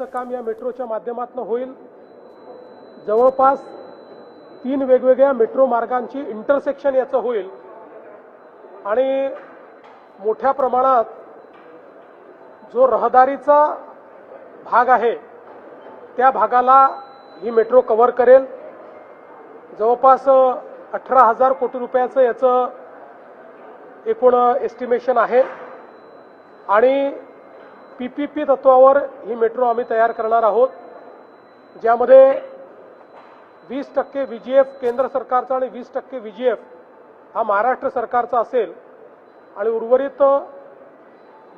काम या मेट्रोच्या माध्यमातून होईल। जवळपास 3 वेगवेगळ्या मेट्रो मार्गांची इंटरसेक्शन याचं होईल आणि मोठ्या प्रमाणात जो रहदारीचा भाग आहे त्या भागाला ही मेट्रो कव्हर करेल। जवळपास 18,000 कोटी रुपयाचं याचं एकूण एस्टिमेशन आहे आणि पीपीपी तत्वावर ही मेट्रो आम्ही तयार करणार आहोत, ज्यामध्ये 20% व्हीजीएफ केंद्र सरकारचा आणि 20% व्हीजीएफ हा महाराष्ट्र सरकारचा असेल आणि उर्वरित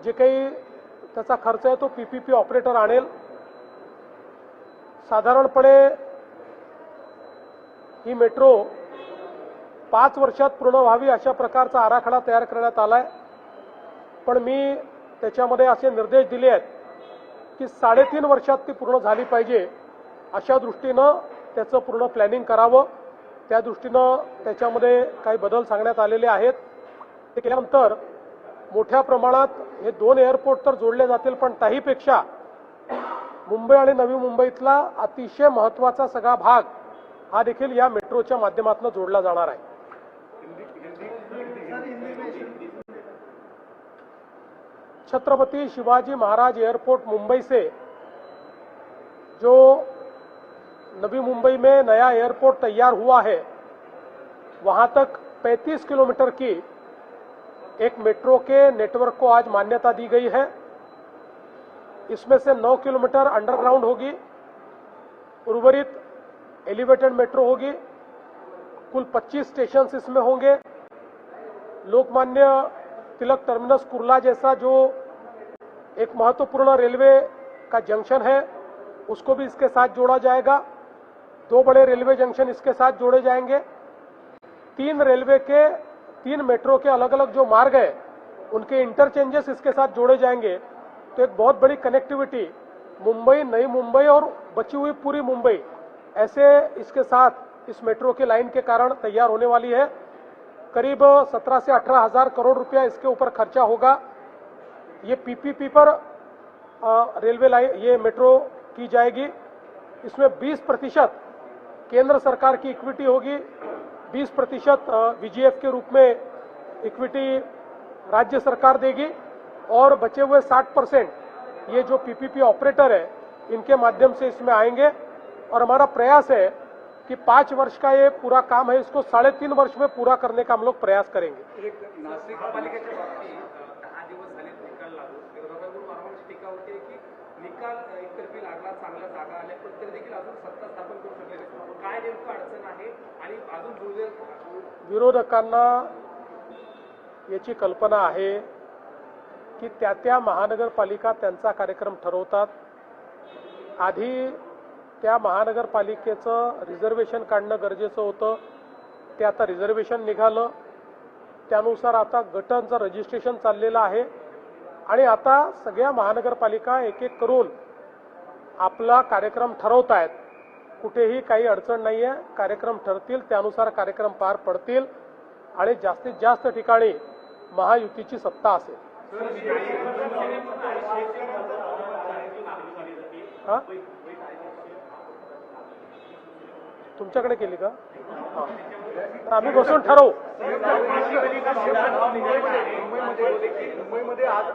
जे काही त्याचा खर्च आहे तो पीपीपी ऑपरेटर आणेल। साधारणपणे ही मेट्रो 5 वर्षात पूर्ण व्हावी अशा प्रकारचा आराखडा तयार करण्यात आलाय, पण मी त्याच्यामध्ये असे निर्देश दिले आहेत की 3.5 वर्षात ती पूर्ण झाली पाहिजे अशा दृष्टीनं त्याचं पूर्ण प्लॅनिंग करावं। त्या दृष्टीनं त्याच्यामध्ये काही बदल सांगण्यात आलेले आहेत। ते केल्यानंतर मोठ्या प्रमाणात हे 2 एअरपोर्ट तर जोडले जातील, पण त्याहीपेक्षा मुंबई आणि नवी मुंबईतला अतिशय महत्त्वाचा सगळा भाग हा देखील या मेट्रोच्या माध्यमातून जोडला जाणार आहे। छत्रपति शिवाजी महाराज एयरपोर्ट मुंबई से जो नवी मुंबई में नया एयरपोर्ट तैयार हुआ है, वहां तक 35 किलोमीटर की एक मेट्रो के नेटवर्क को आज मान्यता दी गई है। इसमें से 9 किलोमीटर अंडरग्राउंड होगी, उर्वरित एलिवेटेड मेट्रो होगी। कुल 25 स्टेशन इसमें होंगे। लोकमान्य तिलक टर्मिनस कुर्ला जैसा जो एक महत्वपूर्ण रेलवे का जंक्शन है उसको भी इसके साथ जोड़ा जाएगा। 2 बड़े रेलवे जंक्शन इसके साथ जोड़े जाएंगे। 3 मेट्रो के अलग अलग जो मार्ग है उनके इंटरचेंजेस इसके साथ जोड़े जाएंगे। तो एक बहुत बड़ी कनेक्टिविटी मुंबई, नई मुंबई और बची हुई पूरी मुंबई ऐसे इसके साथ इस मेट्रो की लाइन के कारण तैयार होने वाली है। करीब 17 से 18,000 करोड़ रुपया इसके ऊपर खर्चा होगा। ये पीपीपी पर रेलवे लाइन ये मेट्रो की जाएगी। इसमें 20% केंद्र सरकार की इक्विटी होगी, 20% वीजीएफ के रूप में इक्विटी राज्य सरकार देगी और बचे हुए 60% ये जो पीपीपी ऑपरेटर है इनके माध्यम से इसमें आएंगे। और हमारा प्रयास है कि 5 वर्ष का ये पूरा काम है, इसको 3.5 वर्ष में पूरा करने का हम लोग प्रयास करेंगे। नाशिक महापालिकेच्या बाबतीत 10 दिवस झाले निकाल लागू, विरोधकांकडून वारंवार टीका होते की निकाल एकतर्फी लागला, चांगल्या जागा आल्या, पण तरी देखील अजून सत्ता स्थापन करू शकले नाही। काय नेमकं अडचण आहे आणि अजून जुळवेल? विरोधकांना याची कल्पना आहे की त्या महानगरपालिका त्यांचा कार्यक्रम ठरवतात। आधी त्या महानगरपालिकेचं रिझर्वेशन काढणं गरजेचं होतं, ते आता रिझर्वेशन निघालं। त्यानुसार आता गटांचं रजिस्ट्रेशन चाललेलं आहे आणि आता सगळ्या महानगरपालिका एक एक करून आपला कार्यक्रम ठरवत आहेत। कुठेही काही अडचण नाही आहे, कार्यक्रम ठरतील त्यानुसार कार्यक्रम पार पडतील आणि जास्तीत जास्त ठिकाणी महायुतीची सत्ता असेल। हां, तुमच्याकडे केली का? आम्ही बसून ठरवू। मुंबईमध्ये आज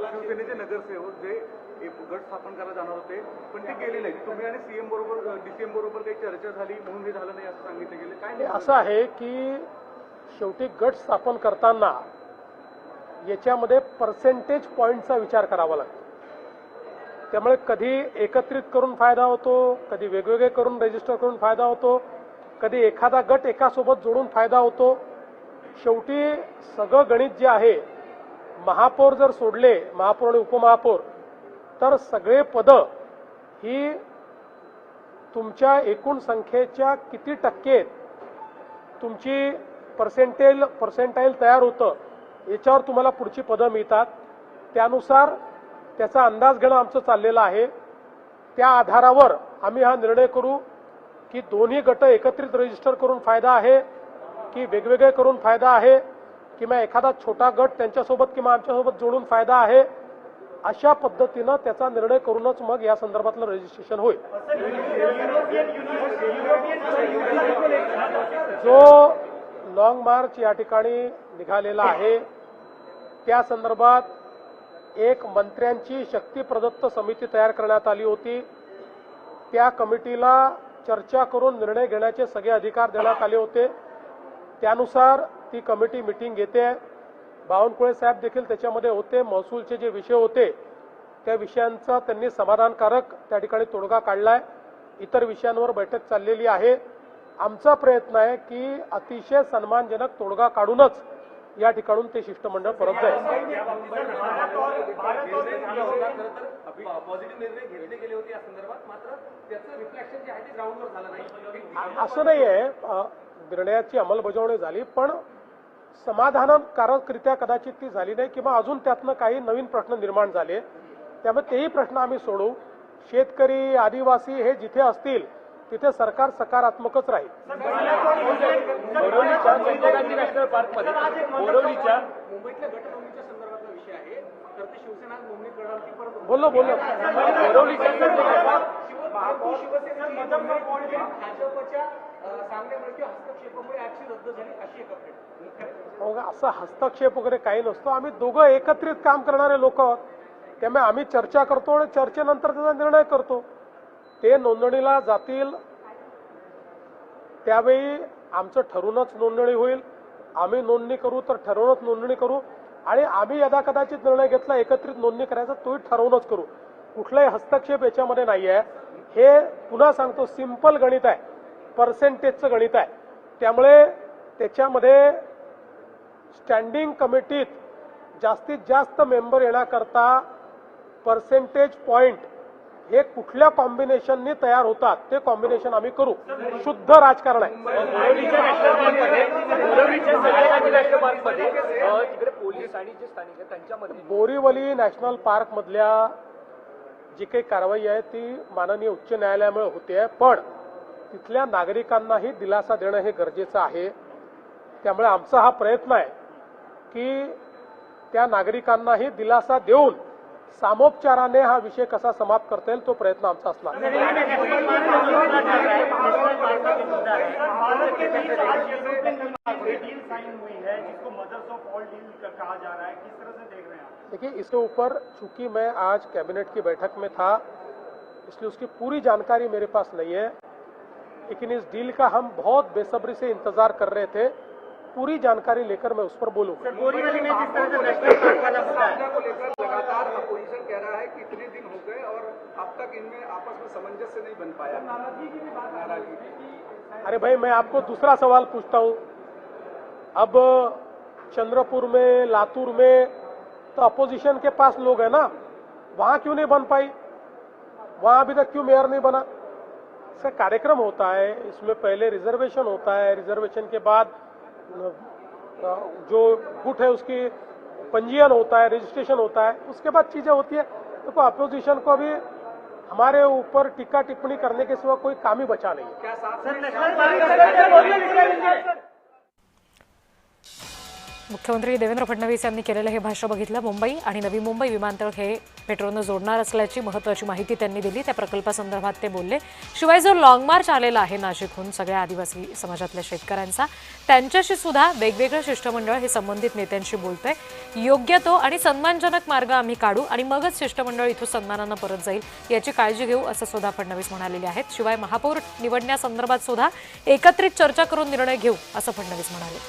शिवसेनेचे नगरसेवक जे गट स्थापन करायला जाणार होते पण ते गेले नाही। तुम्ही आणि सीएम बरोबर डीसीएम बरोबर काही चर्चा झाली म्हणून हे झालं नाही असं सांगितलं गेलं। काय असं आहे की शेवटी गट स्थापन करताना याच्यामध्ये पर्सेंटेज पॉईंटचा विचार करावा लागतो। त्यामुळे कधी एकत्रित करून फायदा होतो, कधी वेगवेगळे करून रजिस्टर करून फायदा होतो, कधी एखादा गट एकासोबत जोडून फायदा होतो। शेवटी सगळं गणित जे आहे, महापौर जर सोडले, महापौर आणि उपमहापौर, तर सगळे पदं ही तुमच्या एकूण संख्येच्या किती टक्के तुमची पर्सेंटाईल तयार होतं याच्यावर तुम्हाला पुढची पदं मिळतात। त्यानुसार त्याचा अंदाज घेणं आमचं चाललेलं आहे। त्या आधारावर आम्ही हा निर्णय करू की दोन्ही गट एकत्रित रजिस्टर करून फायदा आहे की वेगवेगळे करून फायदा आहे, किंवा एखादा छोटा गट त्यांच्यासोबत किंवा आमच्यासोबत जोडून फायदा आहे। अशा पद्धतीनं त्याचा निर्णय करूनच मग या संदर्भातलं रजिस्ट्रेशन होईल. जो लॉंग मार्च या ठिकाणी निघालेला आहे त्या संदर्भात एक मंत्र्यांची शक्ती प्रदत्त समिती तयार करण्यात आली होती. त्या कमिटीला चर्चा करून निर्णय घेण्याचे सगळे अधिकार देण्यात आले होते. त्यानुसार ती कमिटी मीटिंग घेते. बावनकुळे साहेब देखील त्याच्यामध्ये होते. महसूलचे जे विषय होते त्या विषयांचा त्यांनी समाधानकारक त्या ठिकाणी तोडगा काढलाय. इतर विषयांवर बैठक चाललेली आहे. आमचा प्रयत्न आहे की अतिशय सन्मानजनक तोडगा काढूनच या ठिकाणून ते शिष्टमंडळ परत जाईल. पॉझिटिव्ह निर्णय घेतले गेले होते या संदर्भात, मात्र त्याचं रिफ्लेक्शन जे आहे ते ग्राउंडवर झालं नाही. असं नाहीये, निर्णयाची अंमलबजावणी झाली पण समाधानकारकरित्या कदाचित ती झाली नाही किंवा अजून त्यातनं काही नवीन प्रश्न निर्माण झाले. त्यामुळे तेही प्रश्न आम्ही सोडवू. शेतकरी आदिवासी हे जिथे असतील तिथे सरकार सकारात्मकच राहील. नॅशनल पार्कमध्ये बोरवलीच्या मुंबईतल्या गटनोंदणीच्या संदर्भातला विषय आहे. तर ते शिवसेना नोंदणी करणार ती परत बोललो बोरवलीच्या भाजपच्या सांगण्यामुळे किंवा हस्तक्षेपामुळे ऍक्शन रद्द झाली अशी एक अपडेट. असा हस्तक्षेप वगैरे काही नसतो. आम्ही दोघं एकत्रित काम करणारे लोक आहोत. त्यामुळे आम्ही चर्चा करतो आणि चर्चेनंतर त्याचा निर्णय करतो. ते नोंदणीला जातील त्यावेळी आमचं ठरूनच नोंदणी होईल. आम्ही नोंदणी करू तर ठरवूनच नोंदणी करू आणि आम्ही यदा कदाचित निर्णय घेतला एकत्रित नोंदणी करायचा तोही ठरवूनच करू. कुठलाही हस्तक्षेप याच्यामध्ये नाही आहे. हे पुन्हा सांगतो सिंपल गणित आहे, पर्सेंटेजचं गणित आहे. त्यामुळे त्याच्यामध्ये स्टँडिंग कमिटीत जास्तीत जास्त मेंबर येण्याकरता पर्सेंटेज पॉइंट हे कुठल्या कॉम्बिनेशननी तयार होतात ते कॉम्बिनेशन आम्ही करू. शुद्ध राजकारण आहे. बोरीवली नॅशनल पार्क मधल्या जी काही कारवाई आहे ती माननीय उच्च न्यायालयामुळे होते, पण तिथल्या नागरिकांनाही दिलासा देणं हे गरजेचं आहे. त्यामुळे आमचा हा प्रयत्न आहे की त्या नागरिकांनाही दिलासा देऊन सामोपचाराने हा विषय कसा समाप्त करता येईल तो प्रयत्न आमचा असणार. देखिए, इसके ऊपर चूंकि मैं आज कैबिनेट की बैठक में था इसलिए उसकी पूरी जानकारी मेरे पास नहीं है, लेकिन इस डील का हम बहुत बेसब्री से इंतजार कर रहे थे. पूरी जानकारी लेकर मैं उस पर बोलूंगा. बोरीवली में जिस तरह से नेशनल पार्क का मुद्दा को लेकर लगातार अपोजिशन कह रहा है कि इतने दिन हो गए और अब तक इनमें आपस में सामंजस्य नहीं बन पाया. नाराजगी. अरे भाई, मैं आपको दूसरा सवाल पूछता हूं. अब चंद्रपुर में, लातूर में तो अपोजिशन के पास लोग हैं ना, वहां क्यों नहीं बन पाई? वहां अभी तक क्यों मेयर नहीं बना? इसका कार्यक्रम होता है, इसमें पहले रिजर्वेशन होता है, रिजर्वेशन के बाद जो गुट है उसकी पंजीयन होता है, रजिस्ट्रेशन होता है, उसके बाद चीजें होती है. तो अपोजिशन को अभी हमारे ऊपर टीका टिप्पणी करने के सिवा कोई काम ही बचा नहीं. मुख्यमंत्री देवेंद्र फडणवीस यांनी केलेलं हे भाष्य बघितलं. मुंबई आणि नवी मुंबई विमानतळ हे मेट्रोनं जोडणार असल्याची महत्त्वाची माहिती त्यांनी दिली. त्या प्रकल्पासंदर्भात ते बोलले. शिवाय जो लॉंग मार्च आलेला आहे नाशिकहून सगळ्या आदिवासी समाजातल्या शेतकऱ्यांचा, त्यांच्याशी सुद्धा वेगवेगळं शिष्टमंडळ हे संबंधित नेत्यांशी बोलतंय. योग्य तो आणि सन्मानजनक मार्ग आम्ही काढू आणि मगच शिष्टमंडळ इथून सन्मानानं परत जाईल याची काळजी घेऊ असं सुद्धा फडणवीस म्हणालेले आहेत. शिवाय महापौर निवडण्यासंदर्भात सुद्धा एकत्रित चर्चा करून निर्णय घेऊ असं फडणवीस म्हणाले.